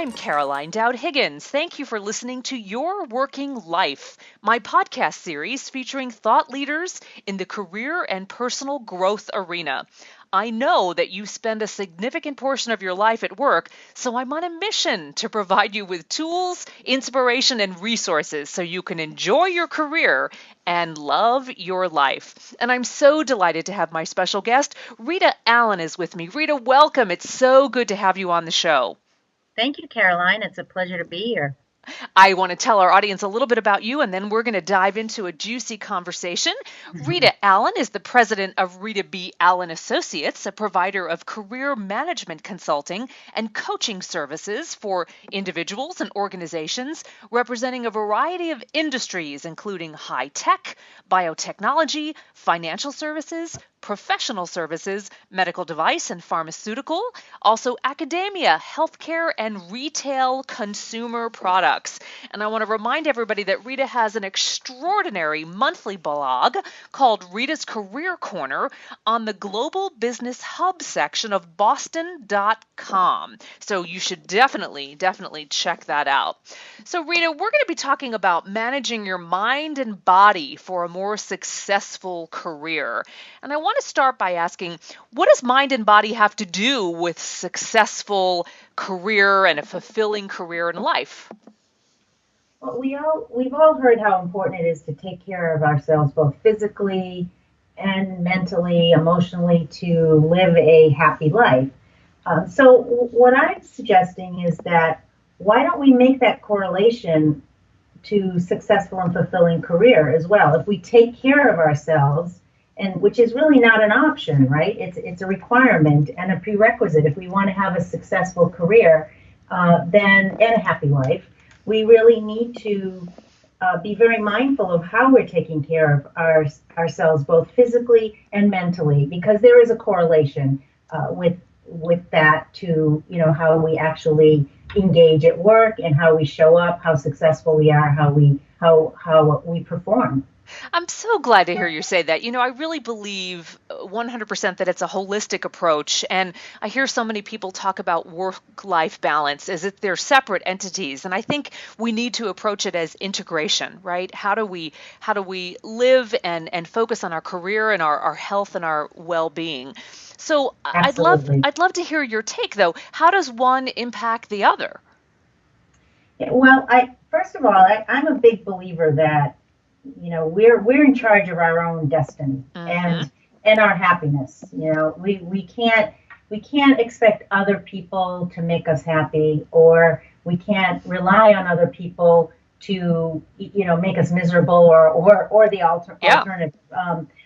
I'm Caroline Dowd-Higgins. Thank you for listening to Your Working Life, my podcast series featuring thought leaders in the career and personal growth arena. I know that you spend a significant portion of your life at work, so I'm on a mission to provide you with tools, inspiration, and resources so you can enjoy your career and love your life. And I'm so delighted to have my special guest, Rita Allen, is with me. Rita, welcome. It's so good to have you on the show. Thank you, Caroline. It's a pleasure to be here. I want to tell our audience a little bit about you, and then we're going to dive into a juicy conversation. Rita Allen is the president of Rita B. Allen Associates, a provider of career management consulting and coaching services for individuals and organizations representing a variety of industries, including high tech, biotechnology, financial services, professional services, medical device and pharmaceutical, also academia, healthcare, and retail consumer products. And I want to remind everybody that Rita has an extraordinary monthly blog called Rita's Career Corner on the Global Business Hub section of boston.com. So you should definitely check that out. So Rita, we're going to be talking about managing your mind and body for a more successful career. And I want to start by asking, what does mind and body have to do with successful career and a fulfilling career in life? Well, we've all heard how important it is to take care of ourselves, both physically and mentally, emotionally, to live a happy life. So what I'm suggesting is that why don't we make that correlation to successful and fulfilling career as well? If we take care of ourselves, and which is really not an option, right? It's a requirement and a prerequisite if we want to have a successful career, then and a happy life. We really need to be very mindful of how we're taking care of ourselves, both physically and mentally, because there is a correlation with that to how we actually engage at work and how we show up, how successful we are, how we perform. I'm so glad to hear you say that. I really believe 100% that it's a holistic approach. And I hear so many people talk about work-life balance as if they're separate entities. And I think we need to approach it as integration, right? How do we live and focus on our career and our health and our well-being? So Absolutely. I'd love to hear your take, though. How does one impact the other? Yeah, well, first of all, I'm a big believer that we're in charge of our own destiny Mm-hmm. and our happiness. We can't expect other people to make us happy, or we can't rely on other people to make us miserable, or the Yeah. alternative.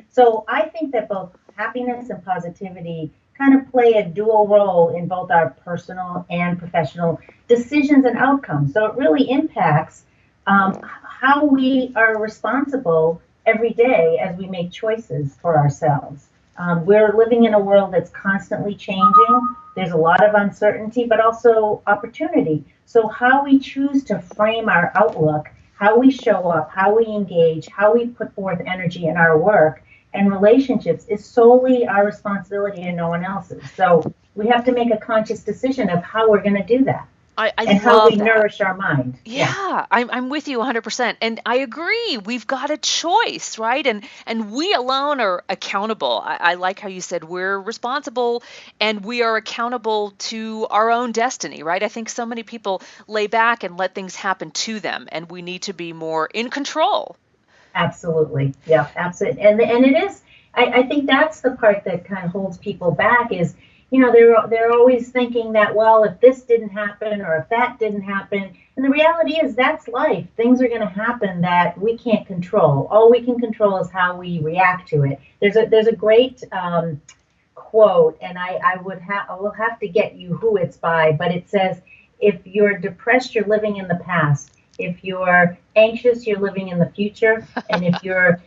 So I think that both happiness and positivity kind of play a dual role in both our personal and professional decisions and outcomes. So it really impacts how we are responsible every day as we make choices for ourselves. We're living in a world that's constantly changing. There's a lot of uncertainty, but also opportunity. So how we choose to frame our outlook, how we show up, how we engage, how we put forth energy in our work and relationships is solely our responsibility and no one else's. So we have to make a conscious decision of how we're going to do that I and how we love that. nourish our mind. Yeah. Yeah, I'm with you 100%. And I agree. We've got a choice, right? And we alone are accountable. I like how you said we're responsible and we are accountable to our own destiny, right? I think so many people lay back and let things happen to them, and we need to be more in control. Absolutely. Yeah, absolutely. And it is, I think that's the part that kind of holds people back is, they're always thinking that, well, if this didn't happen or if that didn't happen. And the reality is that's life. Things are going to happen that we can't control. All we can control is how we react to it. There's a great quote, and I will have to get you who it's by, but it says, if you're depressed, you're living in the past. If you're anxious, you're living in the future, and if you're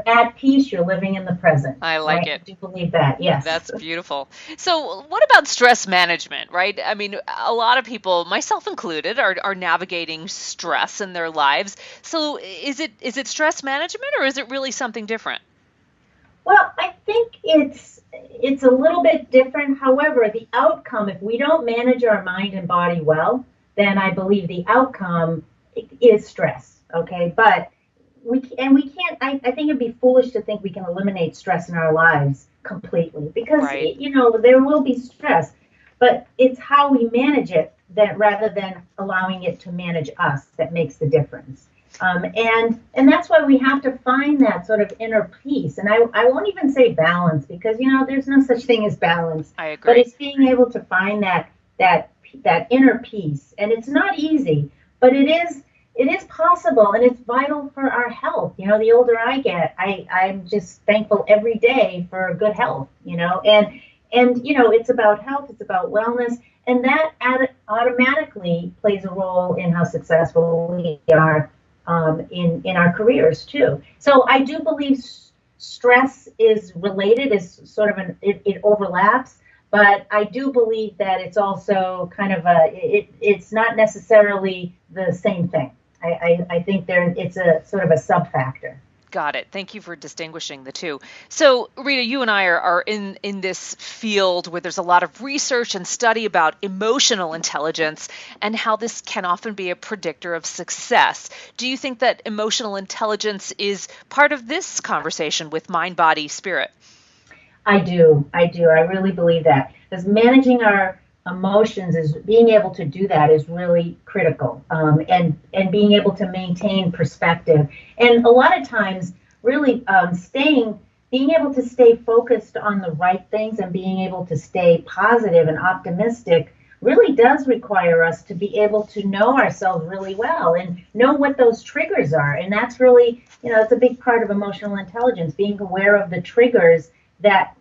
at peace, you're living in the present. I like Right? it. Do you believe that? Yes. That's beautiful. So, what about stress management, right? I mean, a lot of people, myself included, are navigating stress in their lives. So, is it stress management or is it really something different? Well, I think it's a little bit different. However, the outcome, if we don't manage our mind and body well, then I believe the outcome is stress. Okay, but we can't. I think it'd be foolish to think we can eliminate stress in our lives completely, because Right. there will be stress, but it's how we manage it that, rather than allowing it to manage us, that makes the difference. And that's why we have to find that sort of inner peace. And I won't even say balance, because there's no such thing as balance, I but agree. it's being able to find that inner peace. And it's not easy, but it is possible, and it's vital for our health. The older I get, I'm just thankful every day for good health, and it's about health, it's about wellness, and that automatically plays a role in how successful we are, in our careers too. So I do believe stress is related, is sort of it overlaps, but I do believe that it's also kind of it's not necessarily the same thing. I think it's a sort of a sub factor. Got it. Thank you for distinguishing the two. So, Rita, you and I are in this field where there's a lot of research and study about emotional intelligence and how this can often be a predictor of success. Do you think that emotional intelligence is part of this conversation with mind, body, spirit? I do. I do. I really believe that, because managing our emotions, is being able to do that, is really critical. And being able to maintain perspective, and a lot of times, really, being able to stay focused on the right things, and being able to stay positive and optimistic, really does require us to be able to know ourselves really well and know what those triggers are. And that's really, that's a big part of emotional intelligence, being aware of the triggers that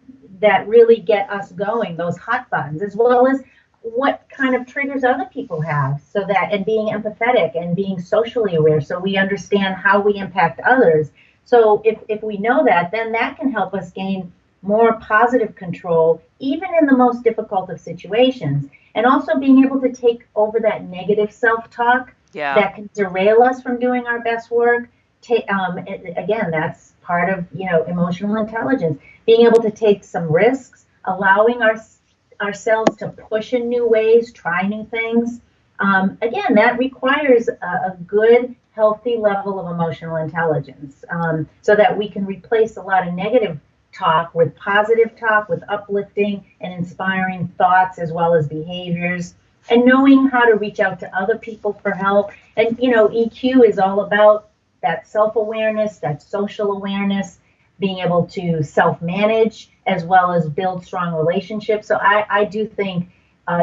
really get us going, those hot buttons, as well as what kind of triggers other people have, so that, and being empathetic and being socially aware, so we understand how we impact others. So if we know that, then that can help us gain more positive control, even in the most difficult of situations. And also being able to take over that negative self-talk Yeah. that can derail us from doing our best work. Again, that's part of emotional intelligence. Being able to take some risks, allowing ourselves to push in new ways, try new things. Again, that requires a good, healthy level of emotional intelligence, so that we can replace a lot of negative talk with positive talk, with uplifting and inspiring thoughts, as well as behaviors, and knowing how to reach out to other people for help. And EQ is all about that self-awareness, that social awareness, being able to self-manage, as well as build strong relationships. So I do think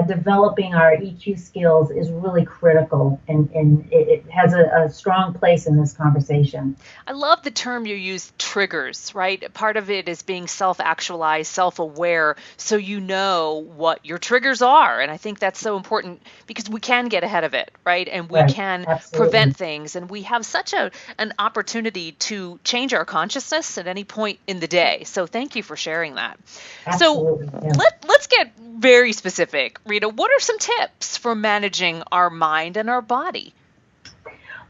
developing our EQ skills is really critical, and it has a strong place in this conversation. I love the term you use, triggers, right? Part of it is being self-actualized, self-aware, so you know what your triggers are. And I think that's so important, because we can get ahead of it, right? And we Right, can absolutely. prevent things. And we have such an opportunity to change our consciousness at any point in the day. So thank you for sharing that. So Absolutely, yeah. let's get very specific. Rita, what are some tips for managing our mind and our body?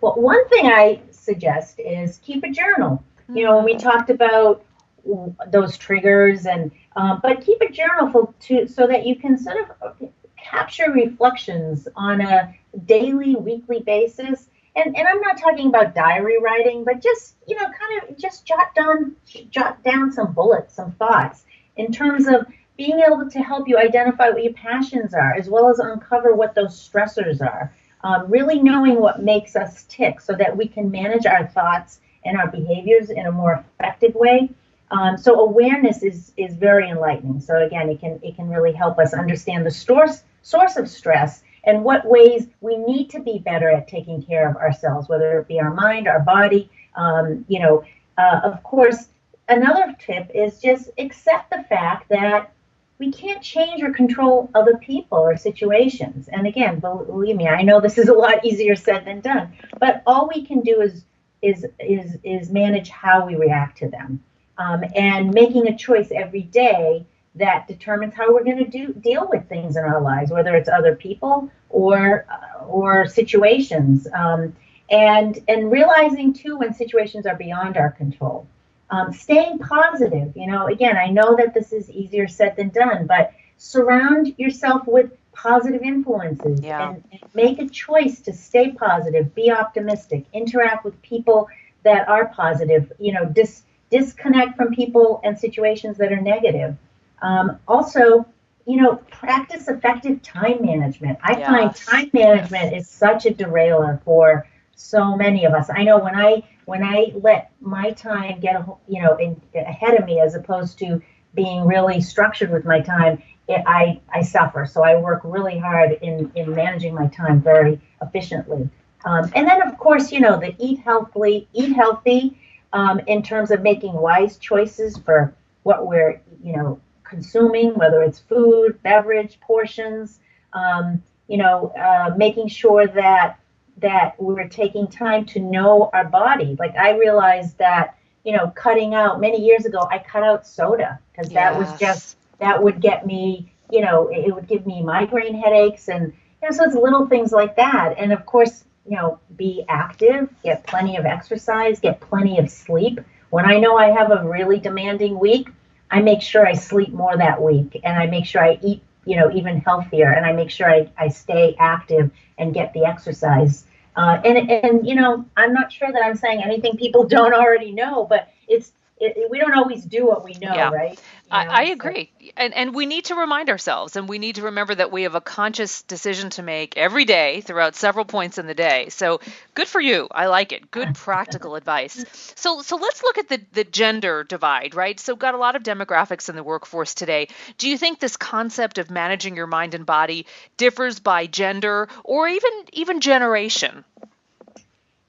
Well, one thing I suggest is keep a journal. When we Hmm. talked about those triggers, and but keep a journal so that you can sort of capture reflections on a daily, weekly basis. And I'm not talking about diary writing, but just kind of just jot down some bullets, some thoughts, in terms of being able to help you identify what your passions are, as well as uncover what those stressors are. Really knowing what makes us tick, so that we can manage our thoughts and our behaviors in a more effective way. So awareness is very enlightening. So again, it can really help us understand the source of stress, and what ways we need to be better at taking care of ourselves, whether it be our mind, our body. Of course, another tip is just accept the fact that we can't change or control other people or situations. And again, believe me, I know this is a lot easier said than done, but all we can do is manage how we react to them, and making a choice every day that determines how we're going to deal with things in our lives, whether it's other people or situations, and realizing too when situations are beyond our control. Staying positive, again, I know that this is easier said than done, but surround yourself with positive influences, Yeah. and make a choice to stay positive, be optimistic, interact with people that are positive, disconnect from people and situations that are negative. Also, practice effective time management. I find Yes. time Yes. management is such a derailer for so many of us. I know when I let my time get ahead of me as opposed to being really structured with my time, I suffer. So I work really hard in managing my time very efficiently. And then, of course, the eat healthy, in terms of making wise choices for what we're, consuming, whether it's food, beverage, portions, making sure that we're taking time to know our body. Like I realized that, cutting out many years ago, I cut out soda because Yes. that would get me, it would give me migraine headaches and, so it's little things like that. And of course, be active, get plenty of exercise, get plenty of sleep. When I know I have a really demanding week, I make sure I sleep more that week and I make sure I eat, even healthier and I make sure I stay active and get the exercise. And I'm not sure that I'm saying anything people don't already know, but we don't always do what we know, Yeah, right? I So agree. And we need to remind ourselves, and we need to remember that we have a conscious decision to make every day throughout several points in the day. So good for you. I like it. Good practical advice. So let's look at the gender divide, right? So got a lot of demographics in the workforce today. Do you think this concept of managing your mind and body differs by gender or even generation?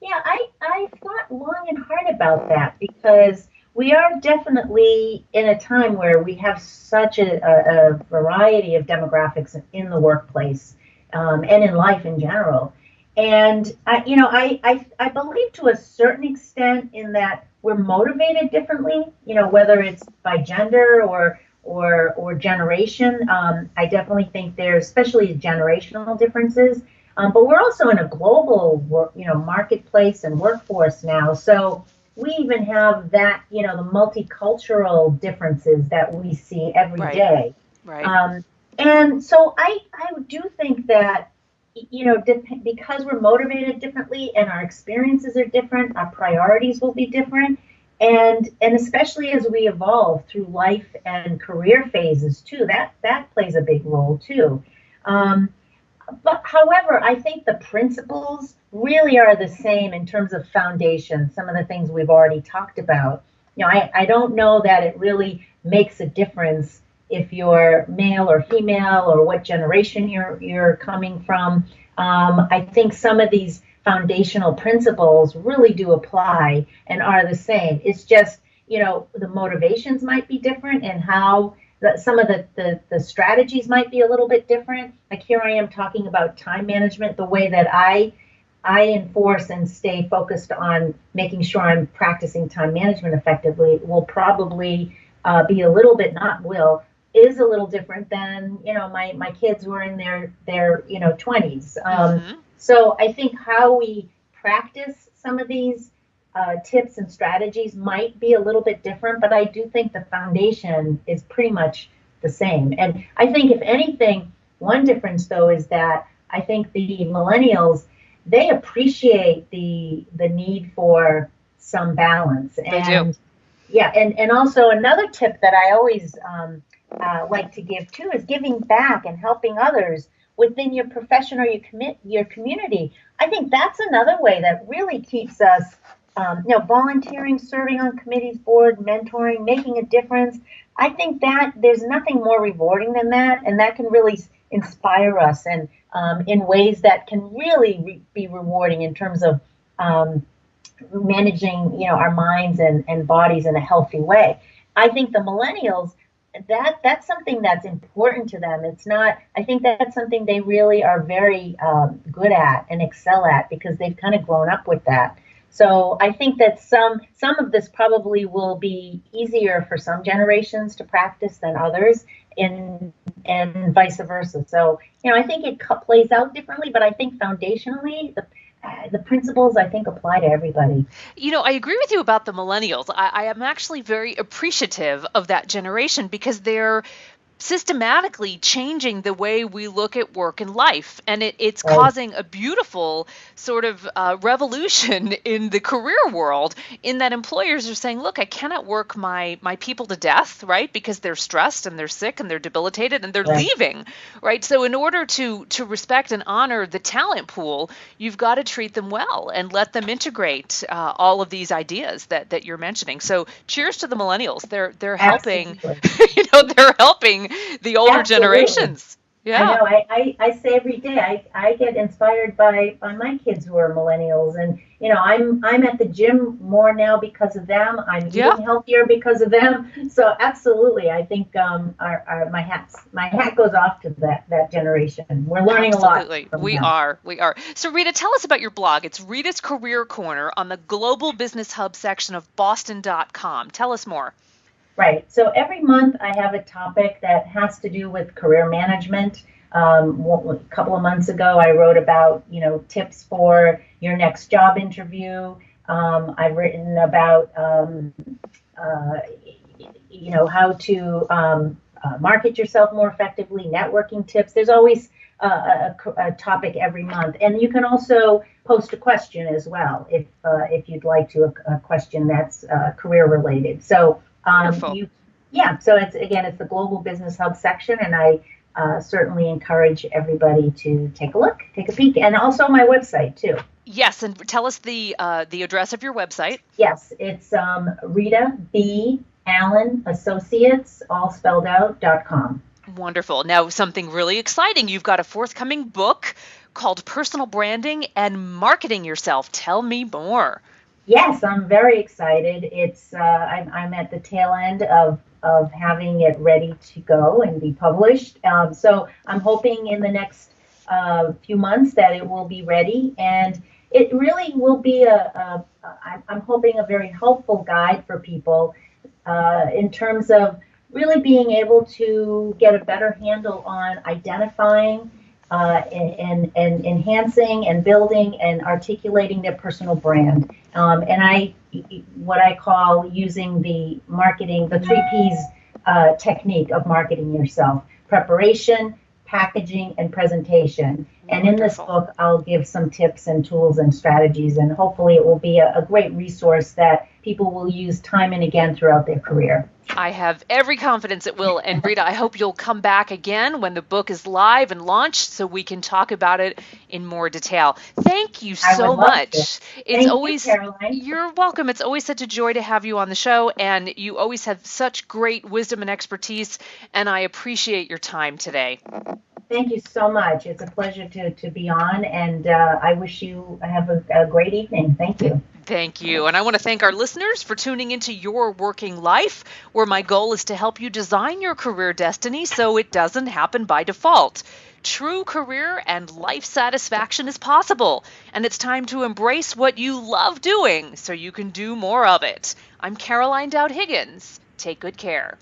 yeah, I thought long and hard about that because we are definitely in a time where we have such a variety of demographics in the workplace, and in life in general. And I believe to a certain extent in that we're motivated differently, whether it's by gender or generation. I definitely think there's especially generational differences, but we're also in a global, marketplace and workforce now. So we even have that, the multicultural differences that we see every Right, day. right. Um, and so I do think that, because we're motivated differently and our experiences are different, our priorities will be different. And especially as we evolve through life and career phases too, that plays a big role too. Um, but however, I think the principles really are the same in terms of foundation, some of the things we've already talked about. I don't know that it really makes a difference if you're male or female or what generation you're coming from. I think some of these foundational principles really do apply and are the same. It's just, the motivations might be different and how some of the strategies might be a little bit different. Like here I am talking about time management, the way that I enforce and stay focused on making sure I'm practicing time management effectively will probably be a little bit, not will, is a little different than, my kids were in their 20s. Mhm. So I think how we practice some of these tips and strategies might be a little bit different, but I do think the foundation is pretty much the same. And I think, if anything, one difference though is that I think the millennials, they appreciate the need for some balance. They do. And yeah, and also another tip that I always like to give too is giving back and helping others within your profession or your community. I think that's another way that really keeps us, volunteering, serving on committees, board, mentoring, making a difference. I think that there's nothing more rewarding than that, and that can really inspire us and, in ways that can really be rewarding in terms of, managing, our minds and bodies in a healthy way. I think the millennials, that's something that's important to them. It's not. I think that's something they really are very good at and excel at because they've kind of grown up with that. So I think that some of this probably will be easier for some generations to practice than others, and vice versa. So I think it plays out differently, but I think foundationally the principles I think apply to everybody. I agree with you about the millennials. I am actually very appreciative of that generation because systematically changing the way we look at work and life. And it's Right. causing a beautiful sort of revolution in the career world, in that employers are saying, look, I cannot work my people to death, right? Because they're stressed and they're sick and they're debilitated and they're Right. leaving, right? So in order to respect and honor the talent pool, you've got to treat them well and let them integrate all of these ideas that you're mentioning. So cheers to the millennials. They're helping, Absolutely. they're helping the older Absolutely. generations. I Yeah. know. I say every day I get inspired by my kids who are millennials, and I'm at the gym more now because of them. I'm Yeah. eating healthier because of them. So absolutely, I think my hat goes off to that generation. We're learning a lot Absolutely. from We them. are. We are. So, Rita, tell us about your blog. It's Rita's Career Corner on the Global Business Hub section of Boston.com. Tell us more. Right. So every month I have a topic that has to do with career management. A couple of months ago, I wrote about, tips for your next job interview. I've written about, uh, how to market yourself more effectively, networking tips. There's always a topic every month, and you can also post a question as well if you'd like to a question that's career related. So Wonderful. so it's the Global Business Hub section, and I certainly encourage everybody to take a look, take a peek, and also my website too. Yes, and tell us the address of your website. Yes, it's Rita B. Allen Associates, all spelled out, .com. Wonderful. Now, something really exciting. You've got a forthcoming book called Personal Branding and Marketing Yourself. Tell me more. Yes, I'm very excited. I'm at the tail end of having it ready to go and be published. So I'm hoping in the next few months that it will be ready, and it really will be I'm hoping a very helpful guide for people in terms of really being able to get a better handle on identifying and enhancing and building and articulating their personal brand. What I call using the 3Ps technique of marketing yourself: preparation, packaging, and presentation. And in this Wonderful. book, I'll give some tips and tools and strategies, and hopefully it will be a great resource that people will use time and again throughout their career. I have every confidence it will. And Rita, I hope you'll come back again when the book is live and launched so we can talk about it in more detail. Thank you I would so love to. much. It's Thank you, always, Caroline. you're welcome. It's always such a joy to have you on the show, and you always have such great wisdom and expertise, and I appreciate your time today. Thank you so much. It's a pleasure to be on, and I wish you have a great evening. Thank you. Thank you. And I want to thank our listeners for tuning into Your Working Life, where my goal is to help you design your career destiny so it doesn't happen by default. True career and life satisfaction is possible, and it's time to embrace what you love doing so you can do more of it. I'm Caroline Dowd-Higgins. Take good care.